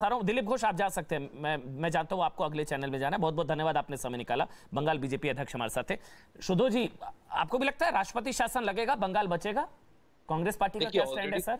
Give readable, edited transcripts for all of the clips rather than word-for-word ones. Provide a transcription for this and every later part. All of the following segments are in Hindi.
रहा हूं। दिलीप घोष, आप जा सकते हैं। मैं जानता हूं आपको अगले चैनल में जाना है। बहुत बहुत धन्यवाद, आपने समय निकाला। बंगाल बीजेपी अध्यक्ष हमारे साथ थे। शुद्धो जी, आपको भी लगता है राष्ट्रपति शासन लगेगा, बंगाल बचेगा? कांग्रेस पार्टी का क्या स्टैंड है सर?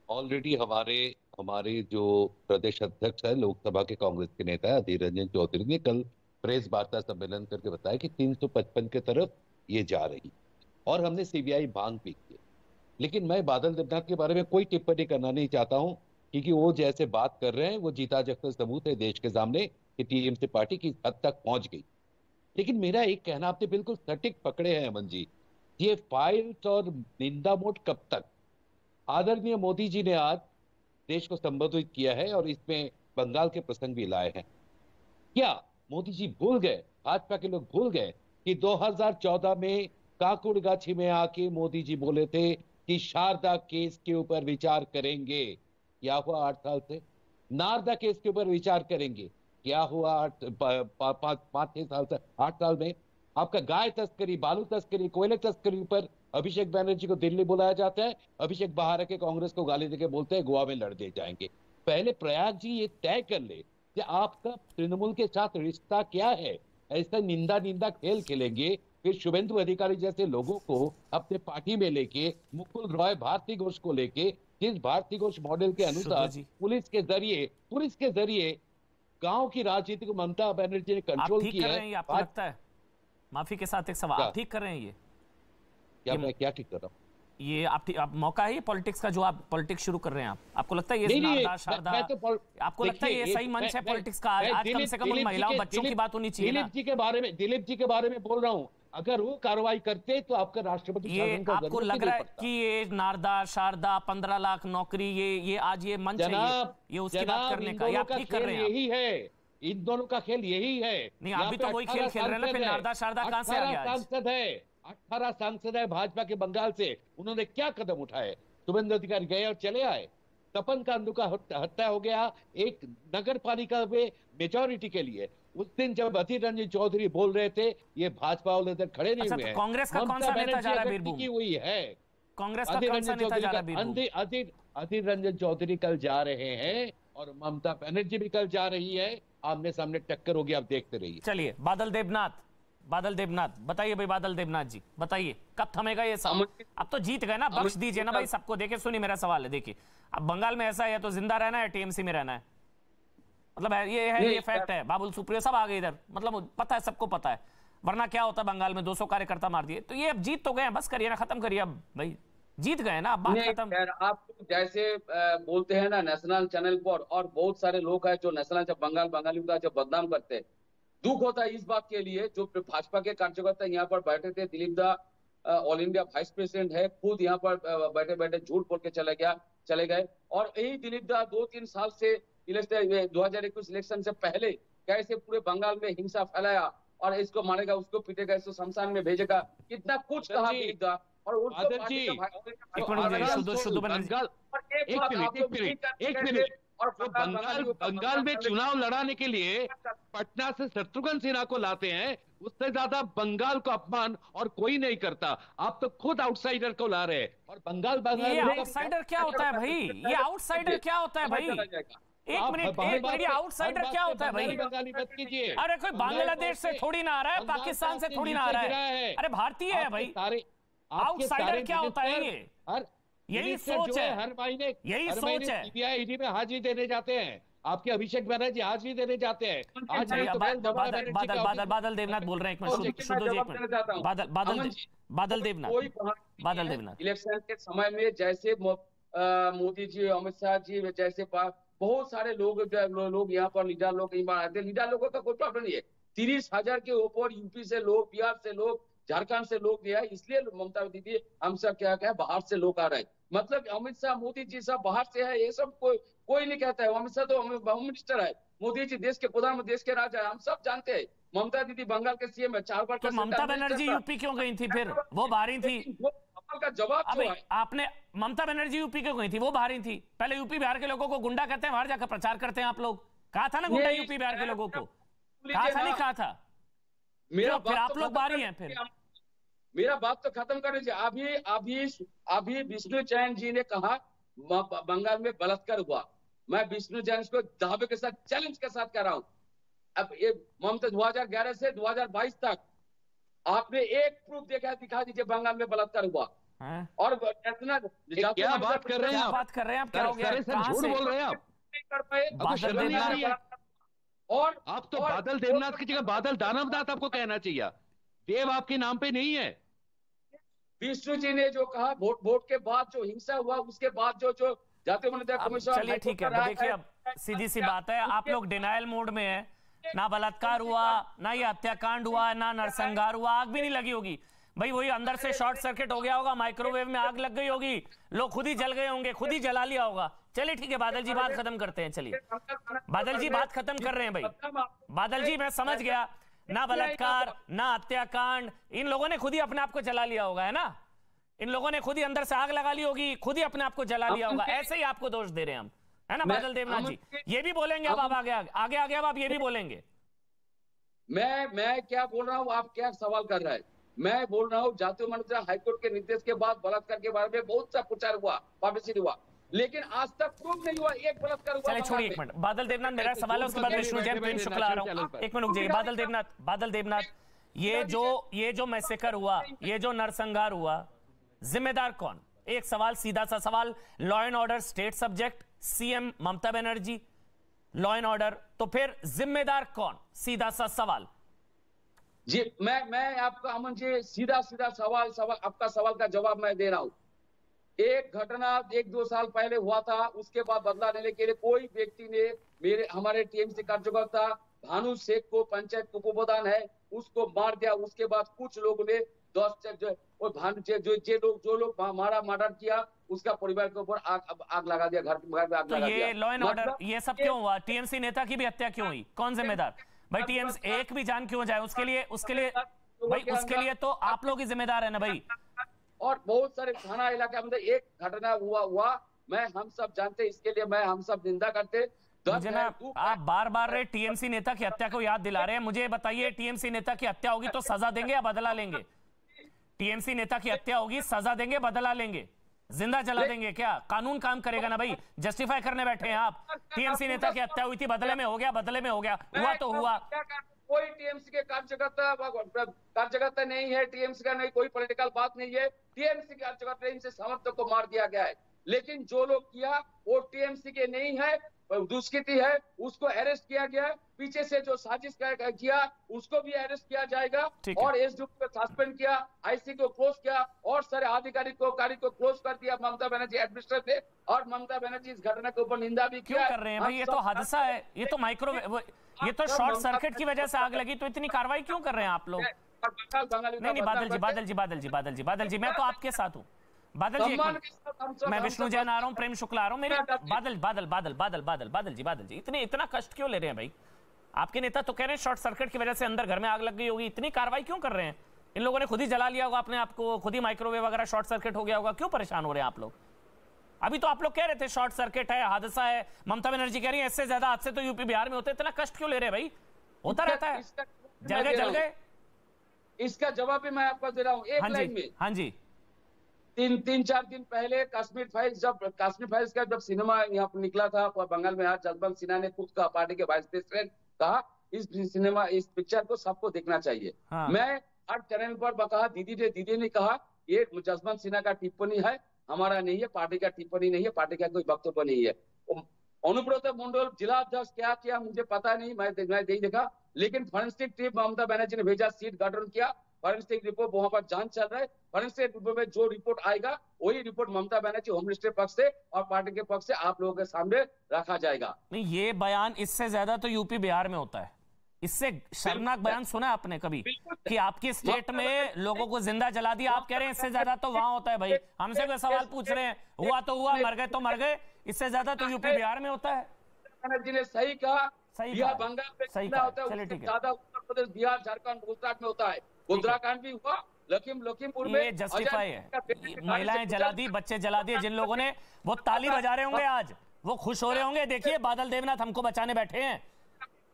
ऑलरेडी हमारे हमारे जो प्रदेश अध्यक्ष है लोकसभा के कांग्रेस के नेता है अधीर रंजन चौधरी ने कल प्रेस वार्ता सम्मेलन करके बताया कि 355 के तरफ ये जा रही, और हमने सीबीआई मांग भी की। लेकिन मैं बादल देवनाथ के बारे में कोई टिप्पणी करना नहीं चाहता हूं, क्योंकि वो जैसे बात कर रहे हैं वो जीता जागता सबूत है देश के सामने कि टीएमसी पार्टी किस हद तक पहुंच गई। लेकिन मेरा एक कहना, आपने बिल्कुल सटीक पकड़े हैं अमन जी, ये फाइल्स और निंदा मोड कब तक? आदरणीय मोदी जी ने आज देश को संबोधित किया है और इसमें बंगाल के प्रसंग भी लाए हैं। क्या मोदी जी भूल गए, भाजपा के लोग भूल गए कि 2014 में काकुड़गाछी में आके मोदी जी बोले थे कि शारदा केस के ऊपर विचार करेंगे? क्या हुआ 8 साल से? नारदा केस के ऊपर विचार करेंगे? क्या हुआ 5-6 साल से? 8 साल में आपका गाय तस्करी, बालू तस्करी, कोयले तस्करी पर अभिषेक बैनर्जी को दिल्ली बुलाया जाता है। अभिषेक बाहर के कांग्रेस को गाली देके बोलते हैं गोवा में लड़ दे जाएंगे। पहले प्रयाग जी ये तय कर ले कि आपका तृणमूल के साथ रिश्ता क्या है। ऐसा निंदा निंदा खेल खेलेंगे, फिर शुभेंदु अधिकारी जैसे लोगों को अपने पार्टी में लेके, मुकुल रॉय भारती घोष को लेके, जिस भारती घोष मॉडल के अनुसार पुलिस के जरिए गांव की राजनीति को ममता बनर्जी ने कंट्रोल किया है। आपको लगता है? माफी के साथ एक सवाल, आप ठीक कर रहे हैं ये? मैं क्या ठीक कर रहा हूँ? ये आप मौका है ये पॉलिटिक्स का, जो आप पॉलिटिक्स शुरू कर रहे हैं। आपको लगता है ये नारदा शारदा, आपको लगता है ये सही मंच है पॉलिटिक्स का? आज कम से कम उन महिलाओं बच्चों की बात होनी चाहिए। दिलीप जी के बारे में बोल रहा हूँ। अगर वो कार्रवाई करते तो आपका राष्ट्रपति ये आपको लग रहा है कि ये नारदा शारदा 15 लाख नौकरी, ये आज ये मंच है, ये उसकी बात करने का? ये आप ठीक कर रहे हैं? यही है, इन दोनों का खेल यही है। नहीं, आप भी तो वही खेल खेल रहे हैं ना। फिर नारदा शारदा कहां से आ गया? सांसद है, 18 सांसद है भाजपा के बंगाल से। उन्होंने क्या कदम उठाए? शुभेंदु अधिकारी गए और चले आए। तपन कांडू का हत्या हो गया एक नगर पालिका में मेजोरिटी के लिए। उस दिन जब अधीर रंजन चौधरी बोल रहे थे, ये भाजपा वाले इधर खड़े नहीं हुए हैं। कांग्रेस का कौन सा नेता जा रहा है बीरभूम? हुई है कांग्रेस का कौन सा नेता जा रहा है बीरभूम? अधीर रंजन चौधरी कल जा रहे हैं और ममता बनर्जी भी कल जा रही है। आमने सामने टक्कर होगी, आप देखते रहिए। चलिए, बादल देवनाथ बताइए भाई। बादल देवनाथ जी बताइए, कब थमेगा ये सब? अब तो जीत गए ना, बख्श दीजिए ना भाई सबको। देखिए, सुनिए मेरा सवाल है। देखिए, अब बंगाल में ऐसा है तो जिंदा रहना है, टीएमसी में रहना है। मतलब ये है, ये फैक्ट है। बाबुल सुप्रियो सब आ गए इधर, मतलब पता है, सबको पता है। वरना क्या होता बंगाल में 200 कार्यकर्ता मार दिए। तो ये अब जीत तो गए, बस करिए ना, खत्म करिए अब भाई। जीत गए ना, अब बात खत्म। आप जैसे बोलते हैं ना नेशनल चैनल पर, और बहुत सारे लोग हैं जो नेशनल जब बंगाली का जब बदनाम करते हैं। दुख होता है इस बात के लिए, जो भाजपा के कार्यकर्ता यहाँ पर बैठे थे। दिलीप दा ऑल इंडिया वाइस प्रेसिडेंट है, खुद यहाँ पर बैठे बैठे झूठ बोल के चले गए। और यही दिलीप दा 2-3 साल से 2021 इलेक्शन से पहले कैसे पूरे बंगाल में हिंसा फैलाया, और इसको मारेगा, उसको पीटेगा, इसको शमशान में भेजेगा, कितना कुछ कहा दिलीप दा। और और बंगाल में चुनाव लड़ाने के लिए पटना से शत्रुघ्न सिन्हा को लाते हैं, उससे ज्यादा बंगाल को अपमान और कोई नहीं करता। आप तो खुद आउटसाइडर को ला रहे हैं। और बंगाल ये आउटसाइडर क्या होता है भाई? ये आउटसाइडर क्या होता है भाई? एक मिनट, आउटसाइडर क्या होता है भाई? अरे कोई बांग्लादेश से थोड़ी ना आ रहा है, पाकिस्तान से थोड़ी ना आ रहा है। अरे भारतीय है भाई। आउटसाइडर क्या होता है? ये यही सोच है, हर महीने यही सोच है। सीबीआई ईडी में हाजिरी देने जाते हैं, आपके अभिषेक बैनर्जी हाजिरी देने जाते हैं। आज बादल देवनाथ बोल रहे हैं, एक मिनट। बादल देवनाथ इलेक्शन के समय में जैसे मोदी जी, अमित शाह जी जैसे बहुत सारे लोग यहाँ पर लीडर लोग आए थे। लीडर लोगों का कोई प्रॉब्लम नहीं है। 30,000 के ऊपर यूपी से लोग, बिहार से लोग, झारखंड से लोग गया। इसलिए ममता दीदी हम सब क्या बाहर से लोग आ रहे हैं। मतलब अमित शाह, मोदी जी सब बाहर से है, ये सब कोई नहीं कहता है। अमित शाह तो होम मिनिस्टर है, मोदी जी देश के प्रधानमंत्री, देश के राजा है, हम सब जानते हैं। ममता दीदी बंगाल के सीएम है, 4 बार। तो ममता बनर्जी यूपी क्यों गई थी फिर? वो बाहरी थी। का जवाब आपने, ममता बनर्जी यूपी क्यों गई थी? वो बाहरी थी। पहले यूपी बिहार के लोगों को गुंडा कहते हैं, बाहर जाकर प्रचार करते हैं। आप लोग कहा था ना गुंडा यूपी बिहार के लोगों को, कहा था नहीं कहा था? फिर आप लोग बाहरी हैं। फिर मेरा बात तो खत्म कर दीजिए। अभी विष्णु चैन जी ने कहा बंगाल में बलात्कार हुआ, मैं विष्णु जैन को दावे के साथ, चैलेंज के साथ कह रहा हूं, अब ये ममता 2011 से 2022 तक आपने एक प्रूफ दिखा दीजिए बंगाल में बलात्कार हुआ। और क्या बात कर रहे हैं आप? बात कर रहे हैं आप? क्या हो गया? झूठ बोल रहे हैं आप। और आप तो बादल देवनाथ की जगह बादल दानवनाथ आपको कहना चाहिए। देव आपके नाम पे नहीं है। विष्णु जी ने जो कहा वोट के बाद जो हिंसा हुआ, उसके बाद जो जातीय मान्यता कमीशन, चलिए ठीक है, देखिए अब सीधी सी बात है, आप लोग डिनायल मोड में है। ना बलात्कार हुआ, ना ये हत्याकांड हुआ, ना नरसंहार हुआ, आग भी नहीं लगी होगी भाई, वही अंदर से शॉर्ट सर्किट हो गया होगा, माइक्रोवेव में आग लग गई होगी, लोग खुद ही जल गए होंगे, खुद ही जला लिया होगा। चलिए ठीक है बादल जी, बात खत्म करते हैं। चलिए बादल जी बात खत्म कर रहे हैं भाई। बादल जी मैं समझ गया, ना बलात्कार ना हत्याकांड, इन लोगों ने खुद ही अपने आप को जला लिया होगा, है ना? इन लोगों ने खुद ही अंदर से आग लगा ली होगी, खुद ही अपने आप को जला लिया होगा। ऐसे ही आपको दोष दे रहे हैं हम, है ना बादल देवनाथ जी? ये भी बोलेंगे अब आप आगे अब आप ये भी बोलेंगे। मैं क्या बोल रहा हूँ, आप क्या सवाल कर रहे हैं? मैं बोल रहा हूँ जातीय मान्यता हाईकोर्ट के निर्देश के बाद बलात्कार के बारे में बहुत सा प्रचार हुआ, पब्लिसिटी हुआ, लेकिन आज तक प्रूफ नहीं हुआ एक बलात्कार हुआ। चलिए छोड़िए एक मिनट, बादल देवनाथ मेरा सवाल है, उसके बाद विष्णु जैन प्रेम शुक्ला आ रहा हूँ। एक मिनट रुक जाइए बादल देवनाथ, ये जो मैसेकर हुआ, ये जो नरसंहार हुआ, जिम्मेदार कौन? एक सवाल, सीधा सा सवाल, law and order state subject, CM Mamata Banerjee, law and order, तो फिर जिम्मेदार कौन? सीधा सा सवाल जी। मैं आपका अमन जी सीधा सवाल आपका सवाल का जवाब मैं दे रहा हूं। एक घटना 1-2 साल पहले हुआ था, उसके बाद बदला लेने के लिए कोई व्यक्ति ने हमारे टीएमसी कार्यकर्ता भानु शेख को, पंचायत उपप्रधान है, उसको मार दिया। उसके बाद कुछ लोगों ने जो लोग मर्डर किया, उसका परिवार के ऊपर आग लगा दिया, घर में आग लगा दिया। तो ये लॉ एंड ऑर्डर ये सब क्यों हुआ? टीएमसी नेता की भी हत्या क्यों हुई? कौन जिम्मेदार भाई? टीएमसी एक भी जान क्यों जाए? उसके लिए तो आप लोग ही जिम्मेदार है ना भाई। और बहुत सारे थाना इलाके में एक घटना हुआ, हम सब जानते, इसके लिए हम सब निंदा करते। मुझे ना आप बार टीएमसी नेता की हत्या को याद दिला रहे हैं। मुझे बताइए, टीएमसी नेता की हत्या होगी तो सजा देंगे या बदला लेंगे? टीएमसी नेता की हत्या होगी, सजा देंगे बदला लेंगे? जिंदा जला देंगे क्या? कानून काम करेगा ना भाई। जस्टिफाई करने बैठे हैं आप। टीएमसी नेता की हत्या हुई थी, बदले में हो गया, हुआ तो हुआ। कोई टीएमसी के कार्यकर्ता नहीं है, टीएमसी का नहीं, कोई पॉलिटिकल बात नहीं है। टीएमसी के कार्यकर्ता इनसे समर्थक को मार दिया गया है, लेकिन जो लोग किया वो टीएमसी के नहीं है, दुष्कृति है, उसको अरेस्ट किया गया। पीछे से जो साजिश किया उसको भी अरेस्ट किया जाएगा, और एसडीओ को सस्पेंड किया, आईसी को क्लोज किया, और सारे अधिकारी को क्लोज कर दिया ममता बनर्जी एडमिनिस्ट्रेशन ने। और ममता बनर्जी इस घटना के ऊपर निंदा भी क्यों कर रहे हैं भाई? ये तो हादसा है, ये तो माइक्रोवेव, ये तो शॉर्ट सर्किट की वजह से आग लगी, तो इतनी कार्रवाई क्यों कर रहे हैं आप लोग? नहीं बादल जी मैं तो आपके साथ हूँ। बादल जी मैं विष्णु जैन आ रहा हूँ, प्रेम शुक्ला आ रहा हूँ। मेरे बादल जी इतना कष्ट क्यों ले रहे हैं भाई? आपके नेता तो कह रहे हैं शॉर्ट सर्किट की वजह से अंदर घर में आग लग गई होगी, इतनी कार्रवाई क्यों कर रहे हैं? इन लोगों ने खुद ही जला लिया होगा अपने आप को, खुद ही माइक्रोवेव वगैरह शॉर्ट सर्किट हो गया होगा, क्यों परेशान हो रहे हैं आप लोग? अभी तो आप लोग कह रहे थे शॉर्ट सर्किट है, हादसा है। ममता बनर्जी कह रही है इससे ज्यादा हादसे तो यूपी बिहार में होते। इतना कष्ट क्यों ले रहे हैं भाई? होता रहता है, जल गए। इसका जवाब भी मैं आपको दे रहा हूँ एक लाइन में। हाँ जी, 3-4 दिन पहले कश्मीर फाइल्स का जब सिनेमा यहाँ पर निकला था बंगाल में, जसवंत सिन्हा ने खुद कहा, पार्टी के वाइस प्रेसिडेंट कहा, इस पिक्चर को सबको देखना चाहिए। हाँ। मैं हर चैनल पर कहा, दीदी ने कहा ये जसवंत सिन्हा का टिप्पणी है, हमारा नहीं है, पार्टी का टिप्पणी नहीं है, पार्टी का कोई वक्तव्य नहीं है। अनुब्रत मंडल जिला अध्यक्ष क्या किया मुझे पता नहीं, मैं नहीं देखा, लेकिन फॉरेंसिक टीम ममता बनर्जी ने भेजा, सीट गठन किया, फॉरेंसिक रिपोर्ट वहां पर जांच चल रहा है। फॉरेंसिक रिपोर्ट में जो रिपोर्ट आएगा वही report Mamata Banerjee home minister पक्ष से और पार्टी के पक्ष से आप लोगों के सामने रखा जाएगा। नहीं, ये बयान इससे ज्यादा तो यूपी बिहार में होता है। इससे शर्मनाक बयान सुना आपने कभी कि आपकी स्टेट में लोगों को जिंदा जला दिया? आप कह रहे हैं इससे ज्यादा तो वहां होता है भाई। हमसे कोई सवाल पूछ रहे हैं, हुआ तो हुआ, मर गए तो मर गए, इससे ज्यादा तो यूपी बिहार में होता है। बनर्जी ने सही कहा, बिहार बंगाल में सही होता है, उससे ज्यादा उत्तर प्रदेश, बिहार, झारखंड, गुजरात में होता है। उत्तराखंड भी हुआ, लखीमपुर में। ये जस्टिफाई है, महिलाएं जला दी, बच्चे जला दिए, जिन लोगों ने, वो ताली बजा रहे होंगे आज, वो खुश हो रहे होंगे, देखिए बादल देवनाथ हमको बचाने बैठे हैं।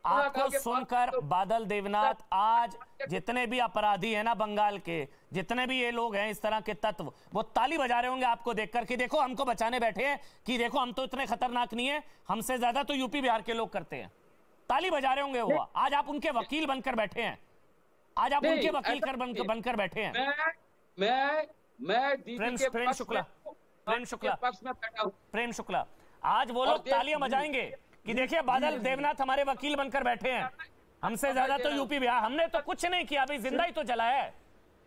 आपको सुनकर बादल देवनाथ, आज जितने भी अपराधी हैं ना बंगाल के, जितने भी ये लोग हैं इस तरह के तत्व, वो ताली बजा रहे होंगे आपको देखकर कि देखो हमको बचाने बैठे हैं, कि देखो हम तो इतने खतरनाक नहीं है, हमसे ज्यादा तो यूपी बिहार के लोग करते हैं। ताली बजा रहे होंगे वो। आज आप उनके वकील बनकर बैठे हैं, आज आप उनके वकील बनकर बैठे हैं। प्रेम शुक्ला, आज वो लोग तालियां बजाएंगे कि देखिए बादल देवनाथ हमारे वकील बनकर बैठे हैं, हमसे ज्यादा तो यूपी बिहार। हमने तो कुछ नहीं किया, अभी जिंदा ही तो जलाया है,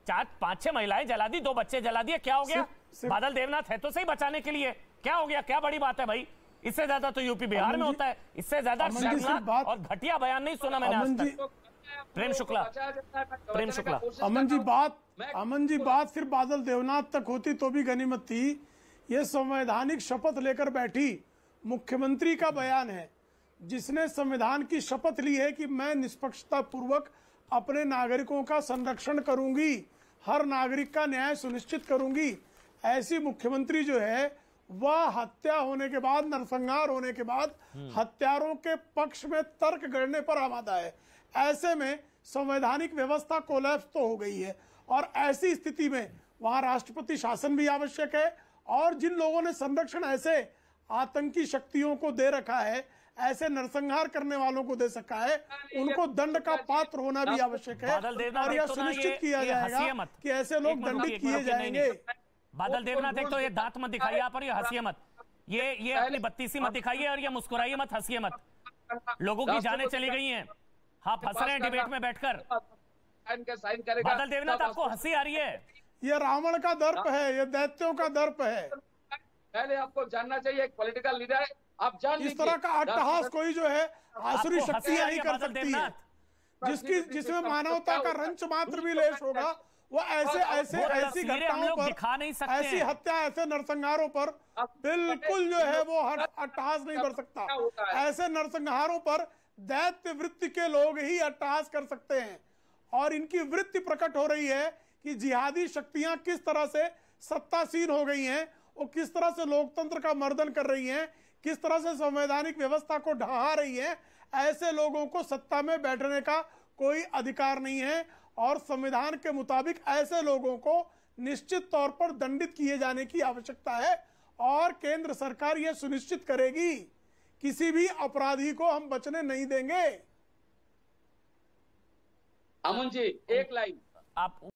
4-5-6 महिलाएं जला दी, 2 बच्चे जला दिए, क्या हो गया? बादल देवनाथ है तो सही बचाने के लिए, क्या हो गया? क्या बड़ी बात है भाई? इससे ज्यादा तो यूपी बिहार में होता है, इससे ज्यादा शर्मनाक और घटिया बयान नहीं सुना मैंने आज तक। प्रेम शुक्ला, अमन जी बात सिर्फ बादल देवनाथ तक होती तो भी गनीमत थी। ये संवैधानिक शपथ लेकर बैठी मुख्यमंत्री का बयान है, जिसने संविधान की शपथ ली है कि मैं निष्पक्षता पूर्वक अपने नागरिकों का संरक्षण करूंगी, हर नागरिक का न्याय सुनिश्चित करूंगी। ऐसी मुख्यमंत्री जो है वह हत्या होने के बाद, नरसंहार होने के बाद हत्यारों के पक्ष में तर्क गढ़ने पर आमादा है। ऐसे में संवैधानिक व्यवस्था कोलैप्स तो हो गई है, और ऐसी स्थिति में वहां राष्ट्रपति शासन भी आवश्यक है, और जिन लोगों ने संरक्षण ऐसे आतंकी शक्तियों को दे रखा है, ऐसे नरसंहार करने वालों को दे सका है, उनको दंड का पात्र होना भी आवश्यक है, और यह सुनिश्चित किया जाएगा कि ऐसे लोग दंडित किए जाएंगे। बादल देवनाथ, एक तो ये दांत मत दिखाइए आप, और ये हंसिए मत, ये अपनी बत्तीसी मत दिखाइए, और ये मुस्कुराइए मत, हंसिए मत। लोगों की जानें चली गई हैं, हाँ फंस रहे हैं डिबेट में बैठकर। बादल देवनाथ, आपको हंसी आ रही है? ये रावण का दर्प है, ये दैत्यों का दर्प है। पहले आपको जानना चाहिए, एक पॉलिटिकल लीडर है, आप जान लीजिए। इस तरह का अट्टहास कोई जो है आसुरी शक्तियां ही कर सकती है, जिसमें मानवता का रंच मात्र भी लेश होगा, वो ऐसी घटनाओं पर, ऐसी हत्या, ऐसे नरसंहारों पर बिल्कुल जो है वो अट्टहास नहीं कर सकता। ऐसे नरसंहारों पर दैत्य वृत्ति के लोग ही अट्टहास कर सकते हैं, और इनकी वृत्ति प्रकट हो रही है कि जिहादी शक्तियां किस तरह से सत्तासीन हो गई हैं, वो किस तरह से लोकतंत्र का मर्दन कर रही हैं, किस तरह से संवैधानिक व्यवस्था को ढहा रही है। ऐसे लोगों को सत्ता में बैठने का कोई अधिकार नहीं है, और संविधान के मुताबिक ऐसे लोगों को निश्चित तौर पर दंडित किए जाने की आवश्यकता है, और केंद्र सरकार यह सुनिश्चित करेगी किसी भी अपराधी को हम बचने नहीं देंगे। अमन जी, एक लाइन आप